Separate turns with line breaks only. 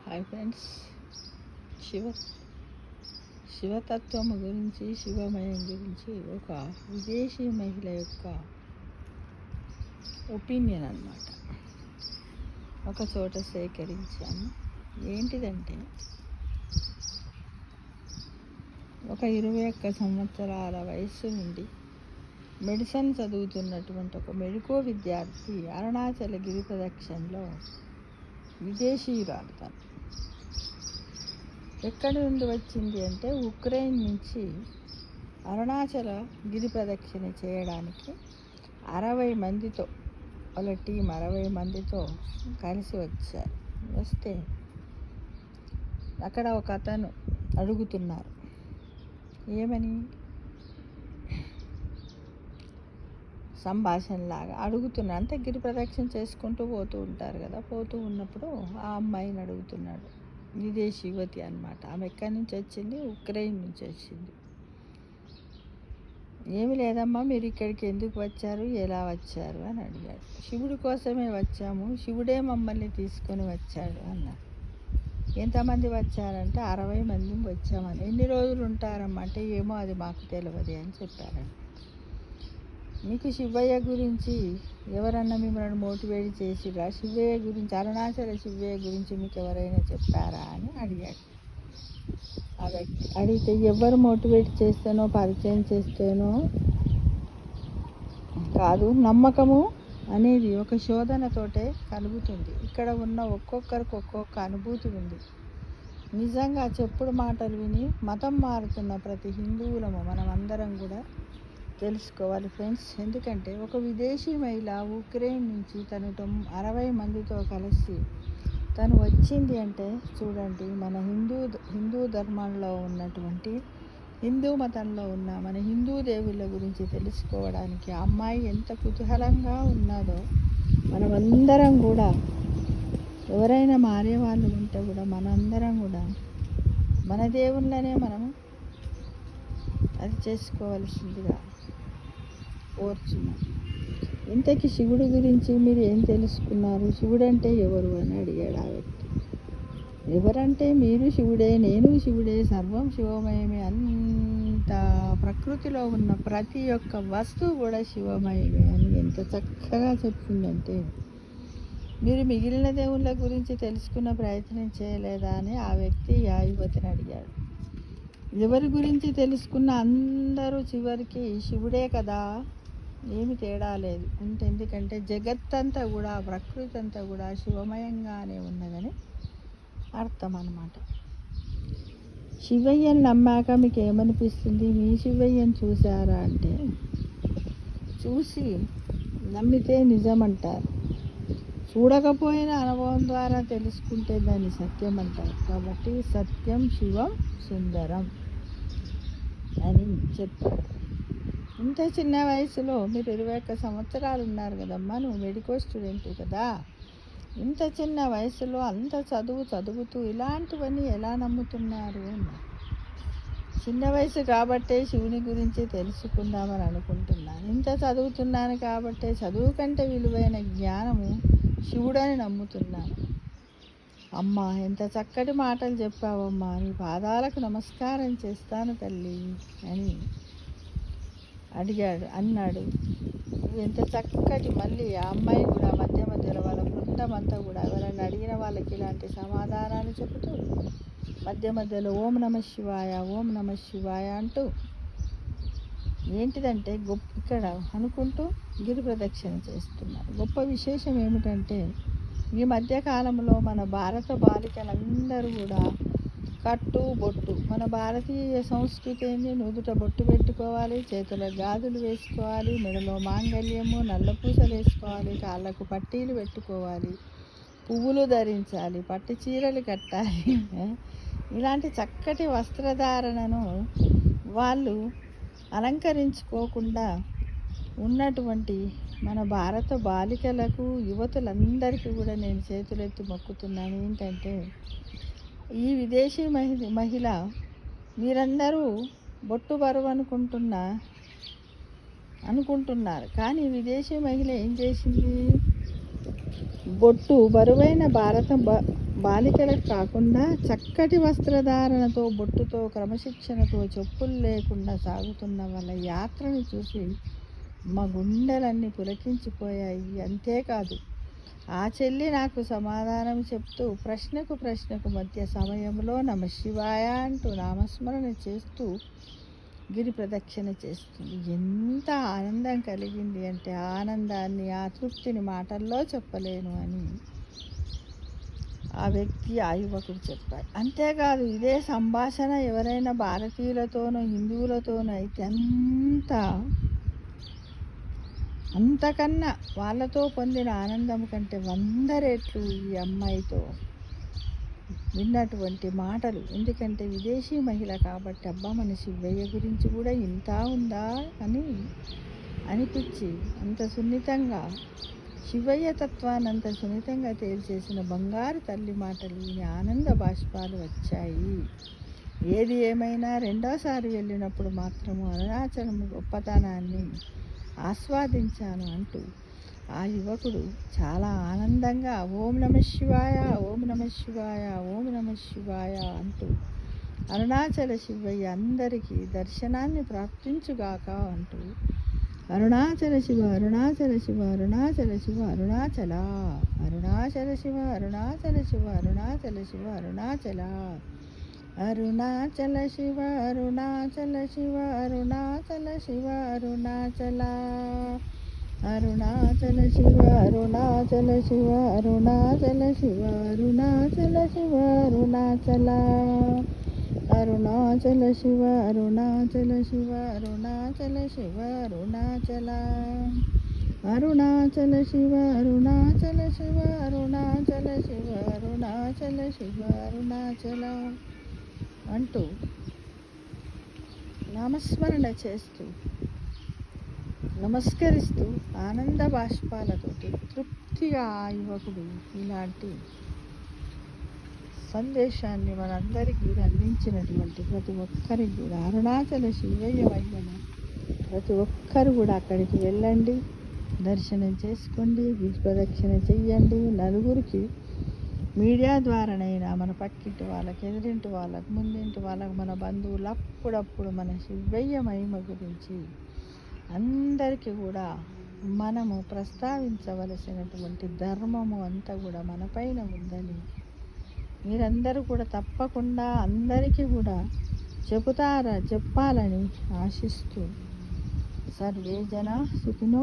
Hi friends, Shiva శివతత్వము గురించి, శివమయం గురించి ఒక విదేశీ మహిళ యొక్క ఒపీనియన్ అన్నమాట ఒక చోట సేకరించాను. ఏంటిదంటే, ఒక 21 సంవత్సరాల వయస్సు నుండి మెడిసిన్ చదువుతున్నటువంటి ఒక మెడికో విద్యార్థి అరుణాచల గిరి ప్రదక్షిణలో విదేశీయురాలు. తను ఎక్కడి నుండి వచ్చింది అంటే, ఉక్రెయిన్ నుంచి అరుణాచల గిరి ప్రదక్షిణ చేయడానికి 60 మందితో, వాళ్ళ టీం 60 మందితో కలిసి వచ్చారు. వస్తే అక్కడ ఒక అతను అడుగుతున్నారు, ఏమని సంభాషణలాగా అడుగుతున్నాడు. అంతే, గిరి ప్రదక్షిణ చేసుకుంటూ పోతూ ఉంటారు కదా. పోతూ ఉన్నప్పుడు ఆ అమ్మాయిని అడుగుతున్నాడు. విదేశీ యువతి అన్నమాట. ఆమె ఎక్కడి నుంచి వచ్చింది? ఉక్రెయిన్ నుంచి వచ్చింది. ఏమి లేదమ్మా, మీరు ఇక్కడికి ఎందుకు వచ్చారు, ఎలా వచ్చారు అని అడిగాడు. శివుడి కోసమే వచ్చాము, శివుడే మమ్మల్ని తీసుకొని వచ్చాడు అన్నారు. ఎంతమంది వచ్చారంటే 60 మంది వచ్చామని. ఎన్ని రోజులు ఉంటారమ్మా అంటే, ఏమో అది మాకు తెలియదు అని చెప్పారండి. మీకు శివయ్య గురించి ఎవరన్నా మిమ్మల్ని మోటివేట్ చేసిరా? శివయ్య గురించి, అరుణాచల శివయ్య గురించి మీకు ఎవరైనా చెప్పారా అని అడిగాడు ఆ వ్యక్తి. అడిగితే, ఎవరు మోటివేట్ చేస్తేనో, పరిచయం చేస్తేనో కాదు, నమ్మకము అనేది ఒక శోధనతోటే కలుగుతుంది. ఇక్కడ ఉన్న ఒక్కొక్కరికి ఒక్కొక్క అనుభూతి ఉంది. నిజంగా చెప్పుడు మాటలు విని మతం మారుతున్న ప్రతి హిందువులము మనం అందరం కూడా తెలుసుకోవాలి ఫ్రెండ్స్. ఎందుకంటే, ఒక విదేశీ మహిళ ఉక్రెయిన్ నుంచి తను 60 మందితో కలిసి తను వచ్చింది అంటే చూడండి, మన హిందూ ధర్మంలో ఉన్నటువంటి, హిందూ మతంలో ఉన్న మన హిందూ దేవుళ్ళ గురించి తెలుసుకోవడానికి ఆ అమ్మాయి ఎంత కుతూహలంగా ఉన్నదో మనమందరం కూడా, ఎవరైనా మారే వాళ్ళు ఉంటే కూడా మనందరం కూడా మన దేవుళ్ళనే మనం అది చేసుకోవాల్సిందిగా కోరుచున్నాం. ఇంతకీ శివుడి గురించి మీరు ఏం తెలుసుకున్నారు? శివుడు అంటే ఎవరు అని అడిగాడు ఆ వ్యక్తి. ఎవరంటే, మీరు శివుడే, నేను శివుడే, సర్వం శివమయమే. అంత ప్రకృతిలో ఉన్న ప్రతి ఒక్క వస్తువు కూడా శివమయమే అని ఎంత చక్కగా చెప్పిందంటే, మీరు మిగిలిన దేవుళ్ళ గురించి తెలుసుకున్న ప్రయత్నం చేయలేదా అని ఆ వ్యక్తి ఆ యువతిని అడిగాడు. ఎవరి గురించి తెలుసుకున్న అందరూ చివరికి శివుడే కదా, ఏమి తేడా లేదు అంటే, ఎందుకంటే జగత్తంతా కూడా, ప్రకృతి అంతా కూడా శివమయంగానే ఉన్నదని అర్థం అన్నమాట. శివయ్యని నమ్మాక మీకు ఏమనిపిస్తుంది? మీ శివయ్యని చూసారా అంటే, చూసి నమ్మితే నిజం అంటారు, చూడకపోయిన అనుభవం ద్వారా తెలుసుకుంటే దాన్ని సత్యం అంటారు. కాబట్టి సత్యం శివం సుందరం అని చెప్పారు. ఇంత చిన్న వయసులో, మీరు 21 సంవత్సరాలు ఉన్నారు కదమ్మా, నువ్వు మెడికల్ స్టూడెంట్ కదా, ఇంత చిన్న వయసులో అంత చదువుతూ ఇలాంటివన్నీ ఎలా నమ్ముతున్నారు అన్నారు. చిన్న వయసు కాబట్టే శివుని గురించి తెలుసుకుందామని అనుకుంటున్నాను. ఇంత చదువుతున్నాను కాబట్టే చదువు కంటే విలువైన జ్ఞానము శివుడని నమ్ముతున్నాను. అమ్మా, ఎంత చక్కటి మాటలు చెప్పావమ్మా, నీ పాదాలకు నమస్కారం చేస్తాను తల్లి అని అన్నాడు. ఎంత చక్కటి, మళ్ళీ ఆ అమ్మాయి కూడా మధ్య మధ్యలో వాళ్ళ బృందం అంతా కూడా ఎవరైనా అడిగిన వాళ్ళకి ఇలాంటి సమాధానాలు చెబుతూ మధ్య మధ్యలో ఓం నమ శివాయ, ఓం నమ శివాయ అంటూ, ఏంటిదంటే ఇక్కడ అనుకుంటూ గిరి ప్రదక్షిణ చేస్తున్నారు. గొప్ప విశేషం ఏమిటంటే, ఈ మధ్యకాలంలో మన భారత బాలికలందరూ కూడా కట్టు బొట్టు, మన భారతీయ సంస్కృతి ఏంది, నుదుట బొట్టు పెట్టుకోవాలి, చేతుల గాజులు వేసుకోవాలి, మెడలో మాంగళ్యము, నల్ల పూసలు వేసుకోవాలి, కాళ్ళకు పట్టీలు పెట్టుకోవాలి, పువ్వులు ధరించాలి, పట్టు చీరలు కట్టాలి. ఇలాంటి చక్కటి వస్త్రధారణను వాళ్ళు అలంకరించుకోకుండా ఉన్నటువంటి మన భారత బాలికలకు, యువతులందరికీ కూడా నేను చేతులెత్తి మొక్కుతున్నాను. ఏంటంటే, ఈ విదేశీ మహిళ, మీరందరూ బొట్టు బరువు అనుకుంటున్నారు, కానీ విదేశీ మహిళ ఏం చేసింది? బొట్టు బరువైన బాలికలకు కాకుండా చక్కటి వస్త్రధారణతో, బొట్టుతో, క్రమశిక్షణతో, చెప్పులు లేకుండా సాగుతున్న వాళ్ళ యాత్రను చూసి మా గుండెలన్నీ పులకించిపోయాయి. అంతేకాదు, ఆ చెల్లి నాకు సమాధానం చెప్తూ ప్రశ్నకు మధ్య సమయంలో నమశివాయ అంటూ నామస్మరణ చేస్తూ గిరి ప్రదక్షిణ చేస్తుంది. ఎంత ఆనందం కలిగింది అంటే ఆనందాన్ని, ఆ తృప్తిని మాటల్లో చెప్పలేను అని ఆ వ్యక్తి, ఆ యువకుడు చెప్పాడు. అంతేకాదు, ఇదే సంభాషణ ఎవరైనా భారతీయులతోనో, హిందువులతోనో అయితే అంతకన్నా వాళ్ళతో పొందిన ఆనందం కంటే 100 రెట్లు ఈ అమ్మాయితో విన్నటువంటి మాటలు. ఎందుకంటే విదేశీ మహిళ కాబట్టి, అబ్బా మన శివయ్య గురించి కూడా ఇంత ఉందా అని అనిపించి, అంత సున్నితంగా శివయ్య తత్వాన్ని అంత సున్నితంగా తేల్చేసిన బంగారు తల్లి మాటలు విని ఆనంద బాష్పాలు వచ్చాయి. ఏది ఏమైనా రెండోసారి వెళ్ళినప్పుడు మాత్రము అరుణాచలం గొప్పతనాన్ని ఆస్వాదించాను అంటూ ఆ యువకుడు చాలా ఆనందంగా ఓం నమ శివాయ, ఓం నమ శివాయ, ఓం నమ శివాయ అంటూ అరుణాచల శివయ్య అందరికీ దర్శనాన్ని ప్రాప్తించుగాక అంటూ అరుణాచల శివ, అరుణాచల శివ, అరుణాచల శివ, అరుణాచల, అరుణాచల శివ, అరుణాచల శివ, అరుణాచల శివ, అరుణాచల, అరుణాచల శివ, అరుణాచల శివ, అరుణాచల శివ, అరుణాచల, అరుణాచల శివ, అరుణాచల శివ, అరుణాచల శివ, అరుణాచల శివ, అరుణాచల, అరుణాచల శివ, అరుణాచల శివ, అరుణాచల శివ, అరుణాచల, అరుణాచల శివ, అరుణాచల శివ, అరుణాచల శివ, అరుణాచల శివ, అరుణాచల అంటూ నామస్మరణ చేస్తూ నమస్కరిస్తూ ఆనంద బాష్పాలతోటి తృప్తిగా ఆ యువకుడు ఇలాంటి సందేశాన్ని మనందరికీ అందించినటువంటి ప్రతి ఒక్కరికి కూడా అరుణాచల శివయ్య మహిమను ప్రతి ఒక్కరు కూడా అక్కడికి వెళ్ళండి, దర్శనం చేసుకోండి, గిరి ప్రదక్షిణ చెయ్యండి. నలుగురికి మీడియా ద్వారానైనా మన పక్కింటి వాళ్ళకి, ఎదురింటి వాళ్ళకి, ముందింటి వాళ్ళకి, మన బంధువులు అప్పుడప్పుడు మన శివయ్య మహిమ గురించి అందరికీ కూడా మనము ప్రస్తావించవలసినటువంటి ధర్మము అంతా కూడా మన పైన ఉందని మీరందరూ కూడా తప్పకుండా అందరికీ కూడా చెప్పాలని ఆశిస్తూ సర్వే జన సుఖినో